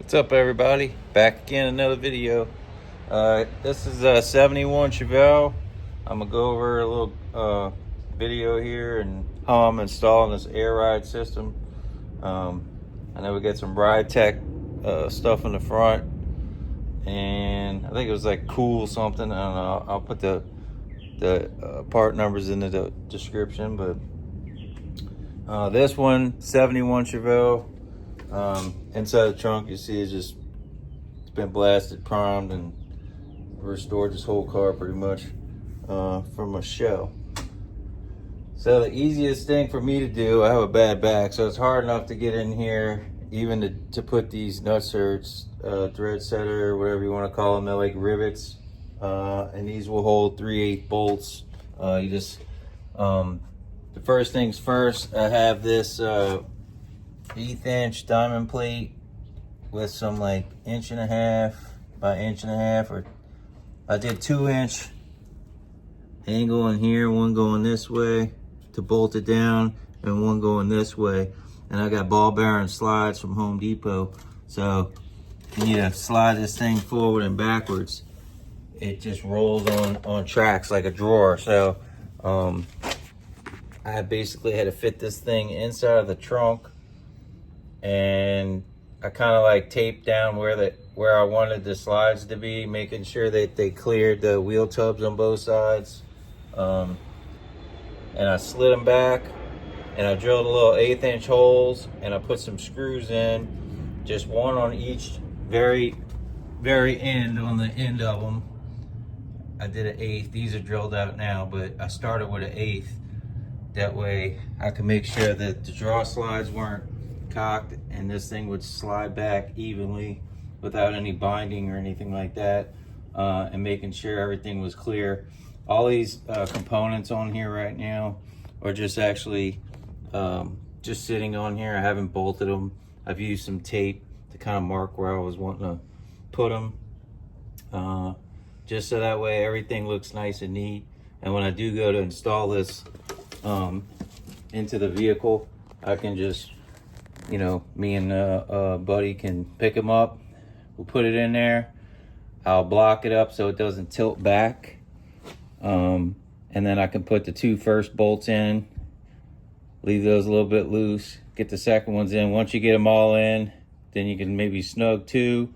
What's up, everybody? Back again, another video. This is a 71 Chevelle. I'm gonna go over a little video here and how I'm installing this air ride system. I know we got some Ridetech stuff in the front, and I think it was like cool something. I don't know. I'll put the part numbers in the description. But this one, 71 Chevelle. Inside the trunk, you see it's been blasted, primed, and restored this whole car pretty much from a shell. So the easiest thing for me to do, I have a bad back, so it's hard enough to get in here, even to put these nutserts, thread setter, whatever you want to call them. They're like rivets, and these will hold 3/8 bolts. The first things first, I have this 1/8 inch diamond plate with some like 1.5 inch by 1.5 inch, or I did 2-inch angle in here, one going this way to bolt it down and one going this way. And I got ball bearing slides from Home Depot, so you need to slide this thing forward and backwards. It just rolls on tracks like a drawer. So I basically had to fit this thing inside of the trunk, and I kind of like taped down where I wanted the slides to be, making sure that they cleared the wheel tubs on both sides. And I slid them back, and I drilled a little 1/8 inch holes, and I put some screws in, just one on each very end, on the end of them. I did an 1/8. These are drilled out now, but I started with an 1/8. That way I can make sure that the draw slides weren't cocked and this thing would slide back evenly without any binding or anything like that, and making sure everything was clear. All these components on here right now are just actually just sitting on here. I haven't bolted them. I've used some tape to kind of mark where I was wanting to put them, just so that way everything looks nice and neat. And when I do go to install this into the vehicle, I can just, me and a buddy can pick them up. We'll put it in there. I'll block it up so it doesn't tilt back. And then I can put the 2 first bolts in, leave those a little bit loose, get the second ones in. Once you get them all in, then you can maybe snug 2,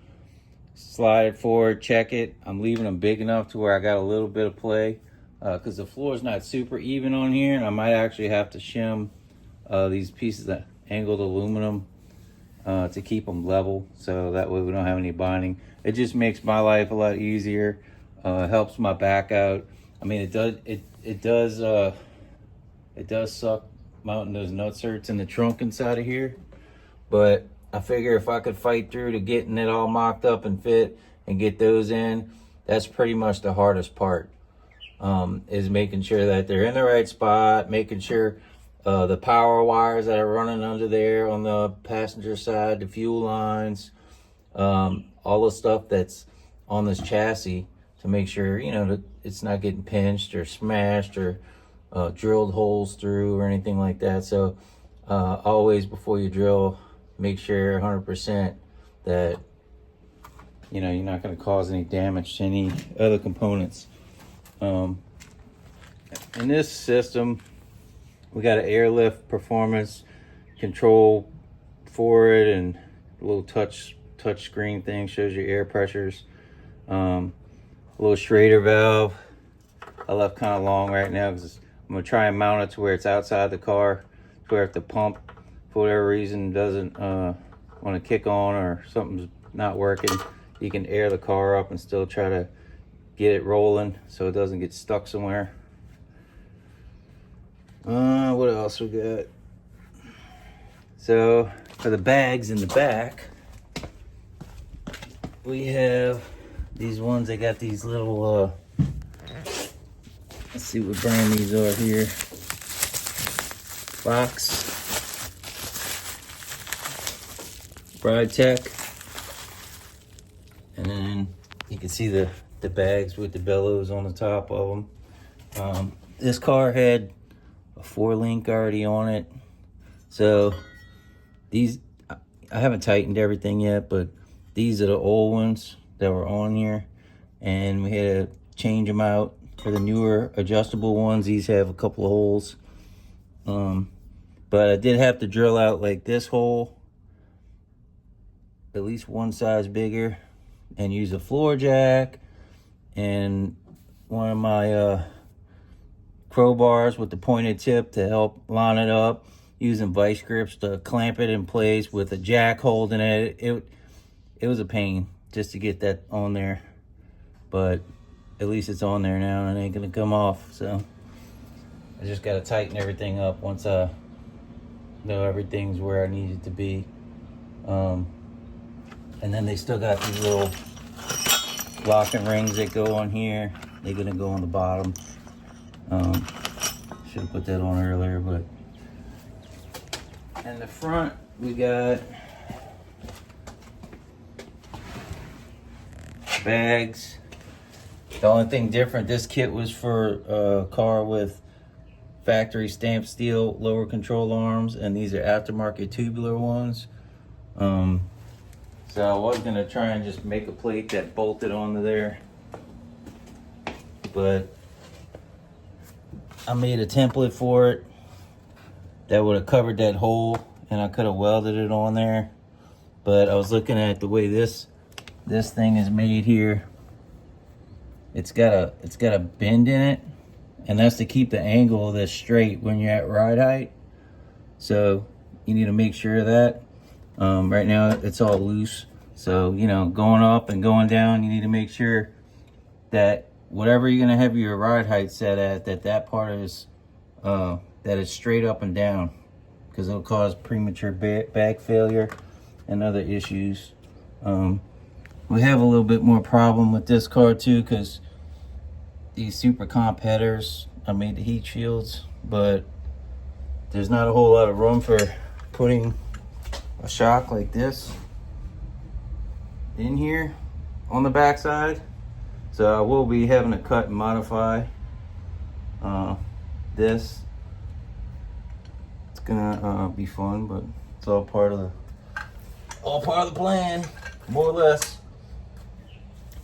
slide it forward, check it. I'm leaving them big enough to where I got a little bit of play, because the floor is not super even on here, and I might actually have to shim these pieces of angled aluminum to keep them level, so that way we don't have any binding. It just makes my life a lot easier. Helps my back out. I mean, it does suck mounting those nutserts in the trunk inside of here, but I figure if I could fight through to getting it all mocked up and fit and get those in, that's pretty much the hardest part. Is making sure that they're in the right spot, making sure the power wires that are running under there on the passenger side, the fuel lines, all the stuff that's on this chassis, to make sure, that it's not getting pinched or smashed or drilled holes through or anything like that. So always, before you drill, make sure 100% that you're not going to cause any damage to any other components. In this system, we got an airlift performance control for it, and a little touch screen thing shows your air pressures. A little Schrader valve I left kind of long right now because I'm gonna try and mount it to where it's outside the car, to where if the pump for whatever reason doesn't want to kick on, or something's not working, you can air the car up and still try to get it rolling so it doesn't get stuck somewhere. What else we got? So for the bags in the back, we have these ones. They got these little let's see what brand these are here. Fox Ridetech, and then you can see the bags with the bellows on the top of them. This car had a 4-link already on it, so these, I haven't tightened everything yet, but these are the old ones that were on here, and we had to change them out for the newer adjustable ones. These have a couple of holes, but I did have to drill out like this hole at least one size bigger, and use a floor jack and one of my crowbars with the pointed tip to help line it up, using vice grips to clamp it in place with a jack holding it. It was a pain just to get that on there, but at least it's on there now and it ain't gonna come off. So I just gotta tighten everything up once I know everything's where I need it to be. And then they still got these little locking rings that go on here. They're gonna go on the bottom. Should have put that on earlier, but in the front we got bags. The only thing different, this kit was for a car with factory stamped steel lower control arms, and these are aftermarket tubular ones. So I was gonna try and just make a plate that bolted onto there, but I made a template for it that would have covered that hole, and I could have welded it on there. But I was looking at the way this thing is made here. It's got a bend in it, and that's to keep the angle of this straight when you're at ride height. So you need to make sure of that. Right now it's all loose, so you know, going up and going down, you need to make sure that whatever you're gonna have your ride height set at, that part is that is straight up and down, because it'll cause premature back failure and other issues. We have a little bit more problem with this car too, because these super comp headers, I made the heat shields, but there's not a whole lot of room for putting a shock like this in here on the backside. So I will be having to cut and modify this. It's gonna be fun, but it's all part of the plan, more or less.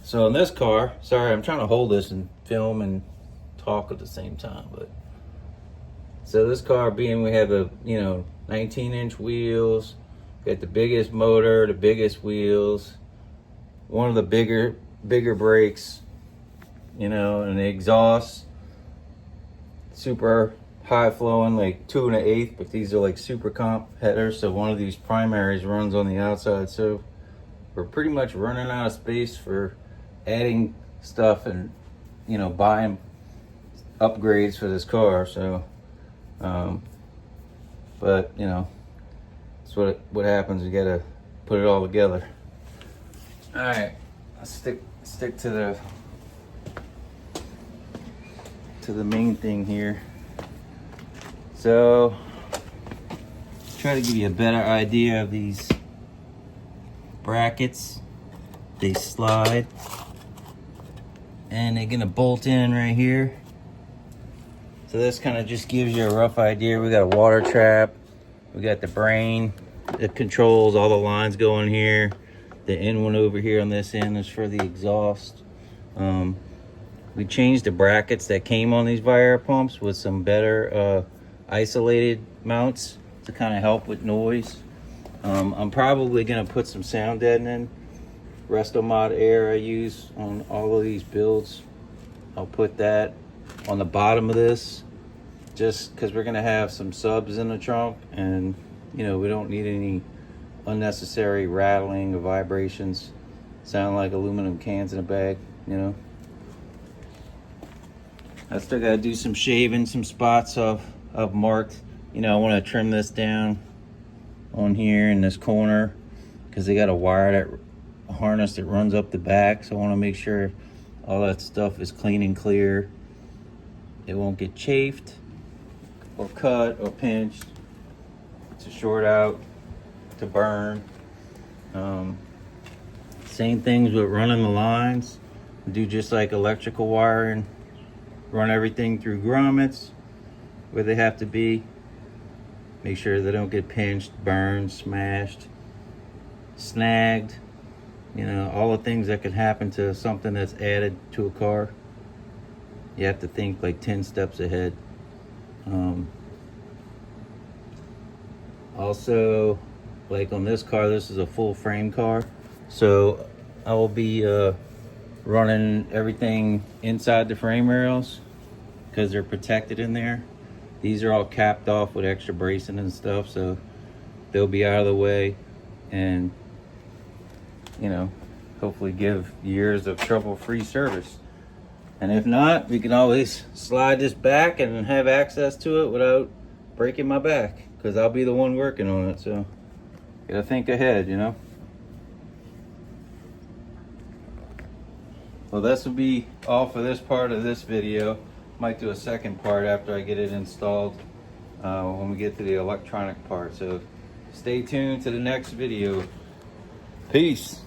So in this car, sorry, I'm trying to hold this and film and talk at the same time, but so this car, being we have a 19-inch wheels, got the biggest motor, the biggest wheels, one of the bigger brakes, and the exhaust, super high flowing, like 2 1/8, but these are like super comp headers, so one of these primaries runs on the outside. So we're pretty much running out of space for adding stuff and buying upgrades for this car. So but that's what happens. You gotta put it all together. All right, let's stick to the main thing here. So try to give you a better idea of these brackets. They slide and they're gonna bolt in right here. So this kind of just gives you a rough idea. We got a water trap, we got the brain that controls all the lines going here. The end one over here on this end is for the exhaust. We changed the brackets that came on these Viair pumps with some better isolated mounts to kind of help with noise. I'm probably gonna put some sound deadening Resto Mod Air I use on all of these builds. I'll put that on the bottom of this, just because we're gonna have some subs in the trunk, and we don't need any unnecessary rattling or vibrations. Sound like aluminum cans in a bag. I still gotta do some shaving, some spots I've marked. I want to trim this down on here in this corner, because they got a wire harness that runs up the back, so I want to make sure all that stuff is clean and clear. It won't get chafed or cut or pinched. To short out, to burn. Same things with running the lines. Do just like electrical wiring. Run everything through grommets where they have to be. Make sure they don't get pinched, burned, smashed, snagged. You know, all the things that could happen to something that's added to a car. You have to think like 10 steps ahead. Also, like on this car, this is a full frame car, so I will be running everything inside the frame rails because they're protected in there. These are all capped off with extra bracing and stuff, so they'll be out of the way, and you know, hopefully give years of trouble-free service. And if not, we can always slide this back and have access to it without breaking my back, because I'll be the one working on it. So gotta think ahead, you know. Well, this will be all for this part of this video. Might do a second part after I get it installed, when we get to the electronic part. So stay tuned to the next video. Peace.